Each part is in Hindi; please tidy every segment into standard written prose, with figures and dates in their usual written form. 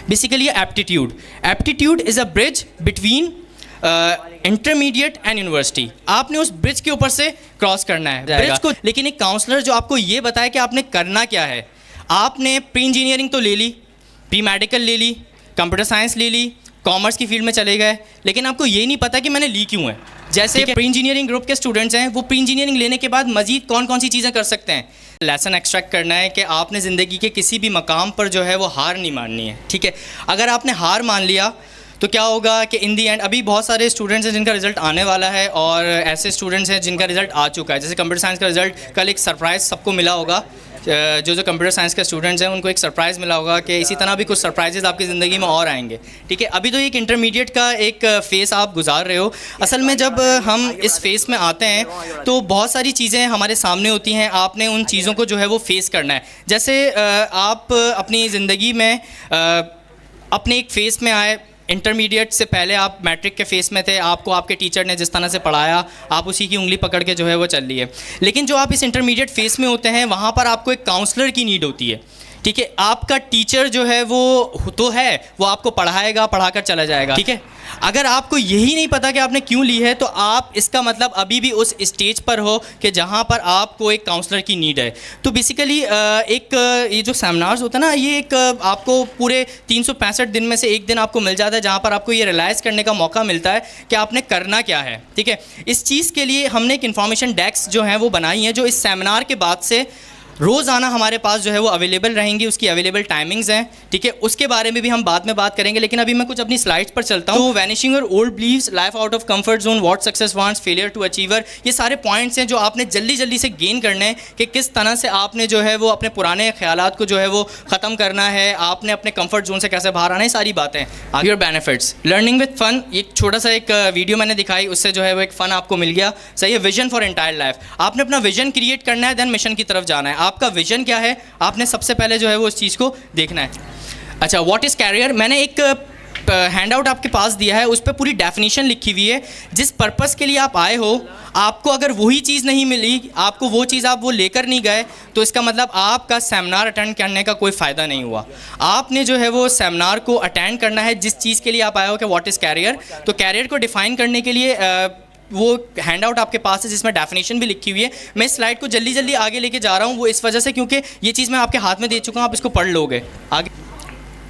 Basically aptitude, aptitude is a bridge between intermediate and university. आपने उस ब्रिज के ऊपर से क्रॉस करना है ब्रिज को, लेकिन एक काउंसलर जो आपको ये बताए कि आपने करना क्या है। आपने प्री इंजीनियरिंग तो ले ली, प्री मेडिकल ले ली, कंप्यूटर साइंस ले ली, कॉमर्स की फील्ड में चले गए, लेकिन आपको ये नहीं पता कि मैंने ली क्यों है। जैसे प्री इंजीनियरिंग ग्रुप के स्टूडेंट्स हैं, वो प्री इंजीनियरिंग लेने के बाद मजीद कौन कौन सी चीज़ें कर सकते हैं। लेसन एक्सट्रैक्ट करना है कि आपने ज़िंदगी के किसी भी मकाम पर जो है वो हार नहीं माननी है, ठीक है। अगर आपने हार मान लिया तो क्या होगा कि इन दी एंड अभी बहुत सारे स्टूडेंट्स हैं जिनका रिजल्ट आने वाला है, और ऐसे स्टूडेंट्स हैं जिनका रिजल्ट आ चुका है। जैसे कंप्यूटर साइंस का रिजल्ट कल एक सरप्राइज़ सबको मिला होगा, जो कंप्यूटर साइंस के स्टूडेंट्स हैं उनको एक सरप्राइज़ मिला होगा कि इसी तरह भी कुछ सरप्राइजेज़ आपकी ज़िंदगी में और आएंगे, ठीक है। अभी तो एक इंटरमीडिएट का एक फ़ेज़ आप गुजार रहे हो। असल में जब हम इस फेज़ में आते हैं तो बहुत सारी चीज़ें हमारे सामने होती हैं, आपने उन चीज़ों को जो है वो फेस करना है। जैसे आप अपनी ज़िंदगी में अपने एक फ़ेज़ में आए, इंटरमीडिएट से पहले आप मैट्रिक के फेस में थे, आपको आपके टीचर ने जिस तरह से पढ़ाया आप उसी की उंगली पकड़ के जो है वो चल रही है। लेकिन जो आप इस इंटरमीडिएट फेस में होते हैं वहाँ पर आपको एक काउंसलर की नीड होती है, ठीक है। आपका टीचर जो है वो तो है, वो आपको पढ़ाएगा, पढ़ाकर चला जाएगा, ठीक है। अगर आपको यही नहीं पता कि आपने क्यों ली है तो आप इसका मतलब अभी भी उस स्टेज पर हो कि जहाँ पर आपको एक काउंसलर की नीड है। तो बेसिकली एक ये जो सेमिनार्स होता है ना, ये एक आपको पूरे 365 दिन में से एक दिन आपको मिल जाता है जहाँ पर आपको ये रियलाइज़ करने का मौका मिलता है कि आपने करना क्या है, ठीक है। इस चीज़ के लिए हमने एक इन्फॉर्मेशन डेस्क जो है वो बनाई है, जो इस सेमिनार के बाद से रोज़ाना हमारे पास जो है वो अवेलेबल रहेंगी। उसकी अवेलेबल टाइमिंग्स हैं, ठीक है। उसके बारे में भी हम बाद में बात करेंगे, लेकिन अभी मैं कुछ अपनी स्लाइड्स पर चलता हूँ। तो vanishing your old believes, life out of comfort zone, what success wants, failure to achiever, ये सारे पॉइंट्स हैं जो आपने जल्दी जल्दी से गेन करने हैं कि किस तरह से आपने जो है वो अपने पुराने ख्यालात को जो है वो ख़त्म करना है, आपने अपने कंफर्ट जोन से कैसे बाहर आना है, सारी बातें। आगे your benefits, learning with fun, एक छोटा सा एक वीडियो मैंने दिखाई, उससे जो है वो एक फ़न आपको मिल गया, सही है। विजन फॉर एंटायर लाइफ, आपने अपना विजन क्रिएट करना है, देन मिशन की तरफ जाना है। आपका विजन क्या है, आपने सबसे पहले जो है वो उस चीज़ को देखना है। अच्छा, व्हाट इज़ कैरियर, मैंने एक हैंड आउट आपके पास दिया है, उस पर पूरी डेफिनेशन लिखी हुई है। जिस पर्पस के लिए आप आए हो, आपको अगर वही चीज़ नहीं मिली, आपको वो चीज़ आप वो लेकर नहीं गए, तो इसका मतलब आपका सेमिनार अटेंड करने का कोई फ़ायदा नहीं हुआ। आपने जो है वो सेमिनार को अटेंड करना है जिस चीज़ के लिए आप आए हो कि व्हाट इज़ कैरियर। तो कैरियर को डिफ़ाइन करने के लिए वो हैंड आउट आपके पास है जिसमें डेफिनेशन भी लिखी हुई है। मैं इस स्लाइड को जल्दी जल्दी आगे लेके जा रहा हूँ, वो इस वजह से क्योंकि ये चीज़ मैं आपके हाथ में दे चुका हूँ, आप इसको पढ़ लोगे आगे,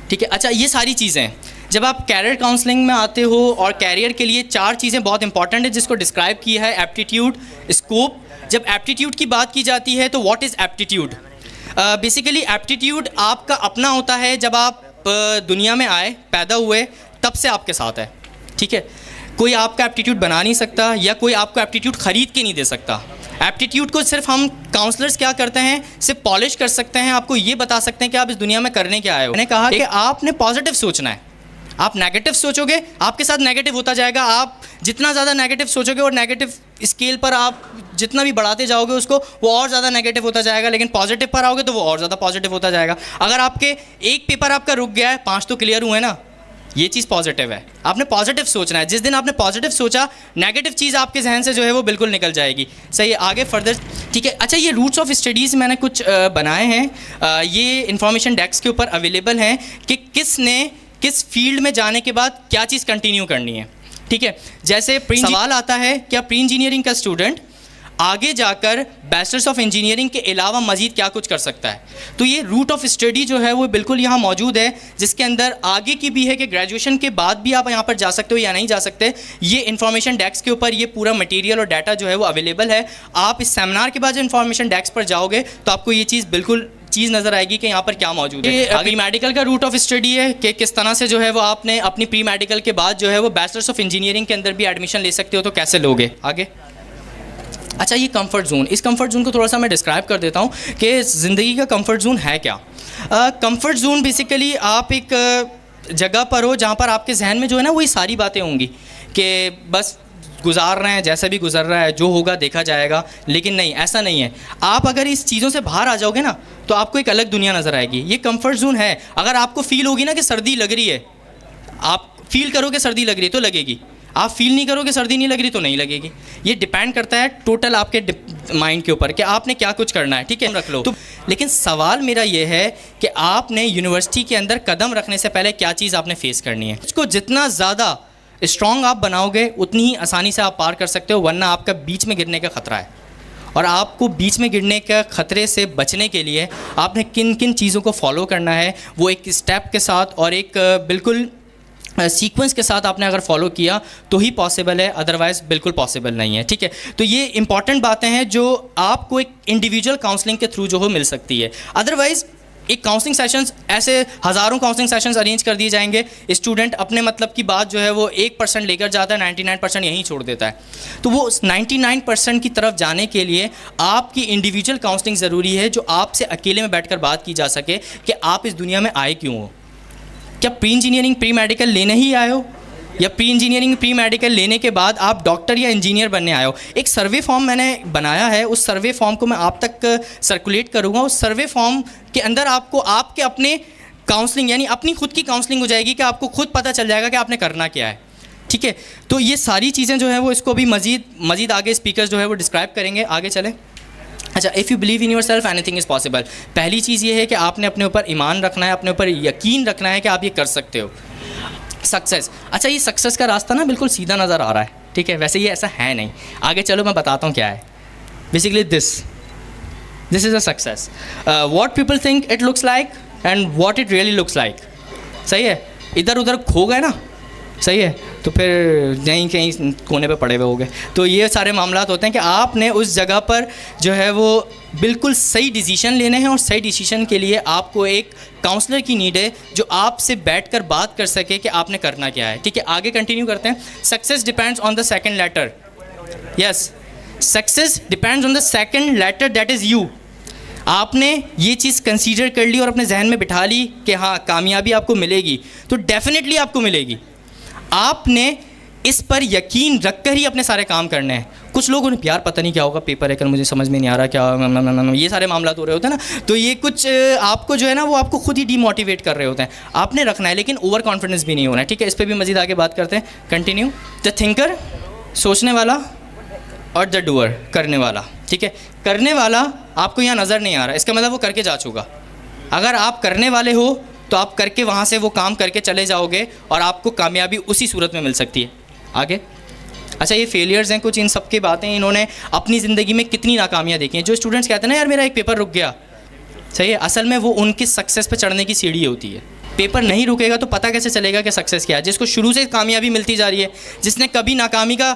ठीक है। अच्छा, ये सारी चीज़ें जब आप कैरियर काउंसलिंग में आते हो, और कैरियर के लिए 4 चीज़ें बहुत इंपॉर्टेंट है जिसको डिस्क्राइब किया है, एप्टीट्यूड, स्कोप। जब एप्टीट्यूड की बात की जाती है तो what is aptitude, basically aptitude आपका अपना होता है। जब आप दुनिया में आए, पैदा हुए, तब से आपके साथ है, ठीक है। कोई आपका एप्टीट्यूड बना नहीं सकता, या कोई आपको एप्टीट्यूड ख़रीद के नहीं दे सकता। एप्टीट्यूड को सिर्फ हम काउंसलर्स क्या करते हैं, सिर्फ पॉलिश कर सकते हैं, आपको ये बता सकते हैं कि आप इस दुनिया में करने क्या आए हो। मैंने कहा कि आपने पॉजिटिव सोचना है, आप नेगेटिव सोचोगे आपके साथ नेगेटिव होता जाएगा। आप जितना ज़्यादा नेगेटिव सोचोगे और नेगेटिव स्केल पर आप जितना भी बढ़ाते जाओगे उसको, वो और ज़्यादा नेगेटिव होता जाएगा। लेकिन पॉजिटिव पर आओगे तो वो और ज़्यादा पॉजिटिव होता जाएगा। अगर आपके एक पेपर आपका रुक गया है, 5 तो क्लियर हुए ना, ये चीज़ पॉजिटिव है। आपने पॉजिटिव सोचना है। जिस दिन आपने पॉजिटिव सोचा, नेगेटिव चीज़ आपके जहन से जो है वो बिल्कुल निकल जाएगी, सही है। आगे फर्दर, ठीक है। अच्छा, ये रूट्स ऑफ स्टडीज़ मैंने कुछ बनाए हैं, ये इन्फॉर्मेशन डेस्क के ऊपर अवेलेबल हैं कि किसने किस फील्ड में जाने के बाद क्या चीज़ कंटिन्यू करनी है, ठीक है। जैसे सवाल आता है, क्या प्री इंजीनियरिंग का स्टूडेंट आगे जाकर बैचलर्स ऑफ इंजीनियरिंग के अलावा मज़ीद क्या कुछ कर सकता है। तो ये रूट ऑफ स्टडी जो है वो बिल्कुल यहाँ मौजूद है, जिसके अंदर आगे की भी है कि ग्रेजुएशन के बाद भी आप यहाँ पर जा सकते हो या नहीं जा सकते। ये इन्फॉर्मेशन डेस्क के ऊपर ये पूरा मटेरियल और डाटा जो है वो अवेलेबल है। आप इस सेमिनार के बाद जो इन्फॉर्मेशन डेस्क पर जाओगे तो आपको ये चीज़ बिल्कुल चीज़ नज़र आएगी कि यहाँ पर क्या मौजूद है। प्री मेडिकल का रूट ऑफ स्टडी है कि किस तरह से जो है वो आपने अपनी प्री मेडिकल के बाद जो है वो बैचलर्स ऑफ इंजीनियरिंग के अंदर भी एडमिशन ले सकते हो, तो कैसे लोगे आगे। अच्छा, ये कंफर्ट जोन, इस कंफर्ट जोन को थोड़ा सा मैं डिस्क्राइब कर देता हूँ कि ज़िंदगी का कंफर्ट जोन है क्या। कंफर्ट जोन बेसिकली आप एक जगह पर हो जहाँ पर आपके जहन में जो है ना वही सारी बातें होंगी कि बस गुजार रहे हैं, जैसा भी गुजर रहा है, जो होगा देखा जाएगा। लेकिन नहीं, ऐसा नहीं है। आप अगर इस चीज़ों से बाहर आ जाओगे ना तो आपको एक अलग दुनिया नज़र आएगी। ये कंफर्ट जोन है। अगर आपको फील होगी ना कि सर्दी लग रही है, आप फील करोगे सर्दी लग रही है तो लगेगी। आप फील नहीं करोगे सर्दी नहीं लग रही तो नहीं लगेगी। ये डिपेंड करता है टोटल आपके माइंड के ऊपर कि आपने क्या कुछ करना है, ठीक है, रख लो तो। लेकिन सवाल मेरा ये है कि आपने यूनिवर्सिटी के अंदर कदम रखने से पहले क्या चीज़ आपने फेस करनी है। इसको जितना ज़्यादा स्ट्रॉन्ग आप बनाओगे उतनी ही आसानी से आप पार कर सकते हो, वरना आपका बीच में गिरने का ख़तरा है। और आपको बीच में गिरने का ख़तरे से बचने के लिए आपने किन किन चीज़ों को फॉलो करना है, वो एक स्टेप के साथ और एक बिल्कुल सीक्वेंस के साथ आपने अगर फॉलो किया तो ही पॉसिबल है, अदरवाइज़ बिल्कुल पॉसिबल नहीं है, ठीक है। तो ये इंपॉर्टेंट बातें हैं जो आपको एक इंडिविजुअल काउंसलिंग के थ्रू जो हो मिल सकती है। अदरवाइज़ एक काउंसलिंग सेशंस ऐसे हज़ारों काउंसलिंग सेशंस अरेंज कर दिए जाएंगे, स्टूडेंट अपने मतलब की बात जो है वो 1% लेकर जाता है, 99% यहीं छोड़ देता है। तो वो 99% की तरफ जाने के लिए आपकी इंडिविजुअल काउंसलिंग ज़रूरी है, जो आपसे अकेले में बैठकर बात की जा सके कि आप इस दुनिया में आए क्यों हो। क्या प्री इंजीनियरिंग प्री मेडिकल लेने ही आए हो, या प्री इंजीनियरिंग प्री मेडिकल लेने के बाद आप डॉक्टर या इंजीनियर बनने आए हो। एक सर्वे फॉर्म मैंने बनाया है, उस सर्वे फॉर्म को मैं आप तक सर्कुलेट करूँगा। उस सर्वे फॉर्म के अंदर आपको आपके अपने काउंसलिंग यानी अपनी खुद की काउंसलिंग हो जाएगी कि आपको खुद पता चल जाएगा कि आपने करना क्या है, ठीक है। तो ये सारी चीज़ें जो है वो इसको भी मज़ीद आगे स्पीकर्स जो है वो डिस्क्राइब करेंगे। आगे चले। अच्छा, if you believe in your self anything is possible. पहली चीज़ ये है कि आपने अपने ऊपर ईमान रखना है, अपने ऊपर यकीन रखना है कि आप ये कर सकते हो। सक्सेस, अच्छा ये सक्सेस का रास्ता ना बिल्कुल सीधा नज़र आ रहा है, ठीक है, वैसे ये ऐसा है नहीं। आगे चलो मैं बताता हूँ क्या है। Basically this is a success, what people think it looks like and what it really looks like. सही है, इधर उधर खो गए ना, सही है, तो फिर यहीं कहीं कोने पे पड़े हुए हो गए। तो ये सारे मामलात होते हैं कि आपने उस जगह पर जो है वो बिल्कुल सही डिसीजन लेने हैं, और सही डिसीजन के लिए आपको एक काउंसलर की नीड है जो आपसे बैठकर बात कर सके कि आपने करना क्या है, ठीक है। आगे कंटिन्यू करते हैं। Success depends on the second letter. Yes, success depends on the second letter, that is you. आपने ये चीज़ कंसीडर कर ली और अपने जहन में बिठा ली कि हाँ कामयाबी आपको मिलेगी, तो डेफिनेटली आपको मिलेगी। आपने इस पर यकीन रखकर ही अपने सारे काम करने हैं। कुछ लोगों ने यार पता नहीं क्या होगा, पेपर है कल, मुझे समझ में नहीं आ रहा क्या, ये सारे मामला हो रहे होते हैं ना, तो ये कुछ आपको जो है ना वो आपको खुद ही डीमोटिवेट कर रहे होते हैं। आपने रखना है, लेकिन ओवर कॉन्फिडेंस भी नहीं होना है, ठीक है। इस पर भी मज़ीद आगे बात करते हैं। कंटिन्यू। द थिंकर, सोचने वाला, और द डूअर, करने वाला, ठीक है। करने वाला आपको यहाँ नज़र नहीं आ रहा, इसका मतलब वो करके जा चुका। अगर आप करने वाले हो तो आप करके वहाँ से वो काम करके चले जाओगे और आपको कामयाबी उसी सूरत में मिल सकती है। आगे। अच्छा, ये फेलियर्स हैं कुछ, इन सब की बातें इन्होंने अपनी ज़िंदगी में कितनी नाकामियाँ देखी हैं। जो स्टूडेंट्स कहते हैं ना यार मेरा एक पेपर रुक गया, सही है, असल में वो उनकी सक्सेस पे चढ़ने की सीढ़ी होती है। पेपर नहीं रुकेगा तो पता कैसे चलेगा कि सक्सेस क्या है। जिसको शुरू से कामयाबी मिलती जा रही है, जिसने कभी नाकामी का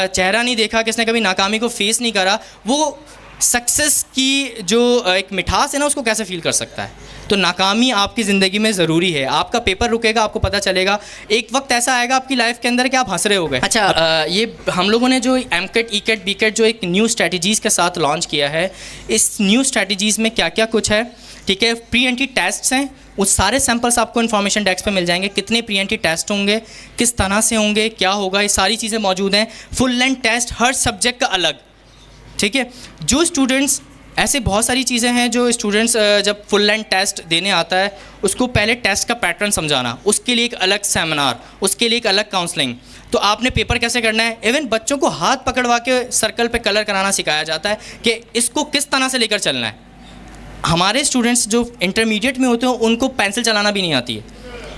चेहरा नहीं देखा, किसने कभी नाकामी को फेस नहीं करा, वो सक्सेस की जो एक मिठास है ना उसको कैसे फील कर सकता है। तो नाकामी आपकी ज़िंदगी में ज़रूरी है। आपका पेपर रुकेगा, आपको पता चलेगा, एक वक्त ऐसा आएगा आपकी लाइफ के अंदर कि आप हंस रहे हो गए। अच्छा, ये हम लोगों ने जो एमकेट ईकेट बीकेट जो एक न्यू स्ट्रेटजीज़ के साथ लॉन्च किया है, इस न्यू स्ट्रेटजीज़ में क्या क्या कुछ है, ठीक है। प्री एंट्री टेस्ट्स हैं, उस सारे सैंपल्स आपको इन्फॉर्मेशन डेस्क पे मिल जाएंगे। कितने प्री एंट्री टेस्ट होंगे, किस तरह से होंगे, क्या होगा, ये सारी चीज़ें मौजूद हैं। फुल लेंथ टेस्ट हर सब्जेक्ट का अलग, ठीक है। जो स्टूडेंट्स, ऐसे बहुत सारी चीज़ें हैं जो स्टूडेंट्स जब फुल लेंथ टेस्ट देने आता है उसको पहले टेस्ट का पैटर्न समझाना, उसके लिए एक अलग सेमिनार, उसके लिए एक अलग काउंसलिंग। तो आपने पेपर कैसे करना है, इवन बच्चों को हाथ पकड़वा के सर्कल पे कलर कराना सिखाया जाता है कि इसको किस तरह से लेकर चलना है। हमारे स्टूडेंट्स जो इंटरमीडिएट में होते हैं उनको पेंसिल चलाना भी नहीं आती है,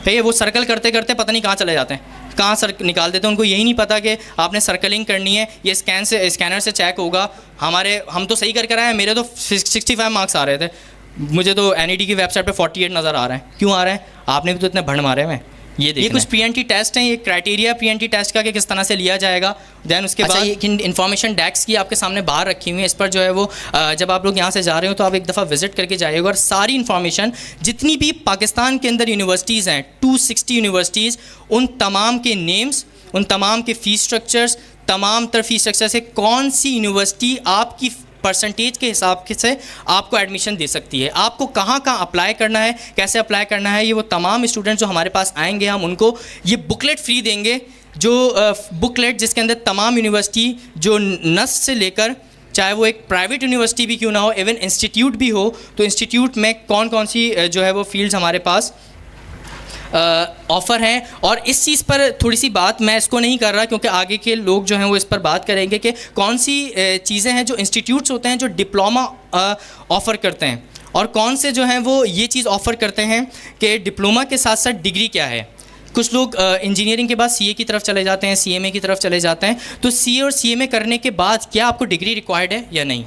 ठीक है। वो सर्कल करते करते पता नहीं कहाँ चले जाते हैं, कहाँ निकाल देते हैं। उनको यही नहीं पता कि आपने सर्कलिंग करनी है, ये स्कैनर से चेक होगा। हम तो सही करके आए हैं, मेरे तो 65 मार्क्स आ रहे थे, मुझे तो NED की वेबसाइट पे 48 नज़र आ रहे हैं। क्यों आ रहे हैं, आपने भी तो इतने भंड मारे हैं। ये कुछ प्री एंट्री टेस्ट हैं, ये क्राइटेरिया प्री एंट्री टेस्ट का कि किस तरह से लिया जाएगा। दैन उसके बाद ये इन्फॉर्मेशन डेस्क की आपके सामने बाहर रखी हुई है। इस पर जो है वो जब आप लोग यहाँ से जा रहे हो तो आप एक दफ़ा विजिट करके जाइएगा, और सारी इन्फॉर्मेशन जितनी भी पाकिस्तान के अंदर यूनिवर्सिटीज़ हैं, 260 यूनिवर्सिटीज़, उन तमाम के नेम्स, उन तमाम के फ़ीस स्ट्रक्चर्स, तमाम तर फीस स्ट्रक्चर से कौन सी यूनिवर्सिटी आपकी परसेंटेज के हिसाब से आपको एडमिशन दे सकती है, आपको कहाँ कहाँ अप्लाई करना है, कैसे अप्लाई करना है, ये वो तमाम स्टूडेंट्स जो हमारे पास आएंगे हम उनको ये बुकलेट फ्री देंगे। जो बुकलेट जिसके अंदर तमाम यूनिवर्सिटी जो नस से लेकर, चाहे वो एक प्राइवेट यूनिवर्सिटी भी क्यों ना हो, इवन इंस्टीट्यूट भी हो, तो इंस्टीट्यूट में कौन कौन सी जो है वो फील्ड्स हमारे पास ऑफ़र हैं। और इस चीज़ पर थोड़ी सी बात मैं इसको नहीं कर रहा क्योंकि आगे के लोग जो हैं वो इस पर बात करेंगे कि कौन सी चीज़ें हैं जो इंस्टीट्यूट्स होते हैं जो डिप्लोमा ऑफ़र करते हैं और कौन से जो हैं वो ये चीज़ ऑफ़र करते हैं कि डिप्लोमा के साथ साथ डिग्री क्या है। कुछ लोग इंजीनियरिंग के बाद सीए की तरफ चले जाते हैं, सीएमए की तरफ चले जाते हैं। तो सीए और सीएमए करने के बाद क्या आपको डिग्री रिक्वायर्ड है या नहीं?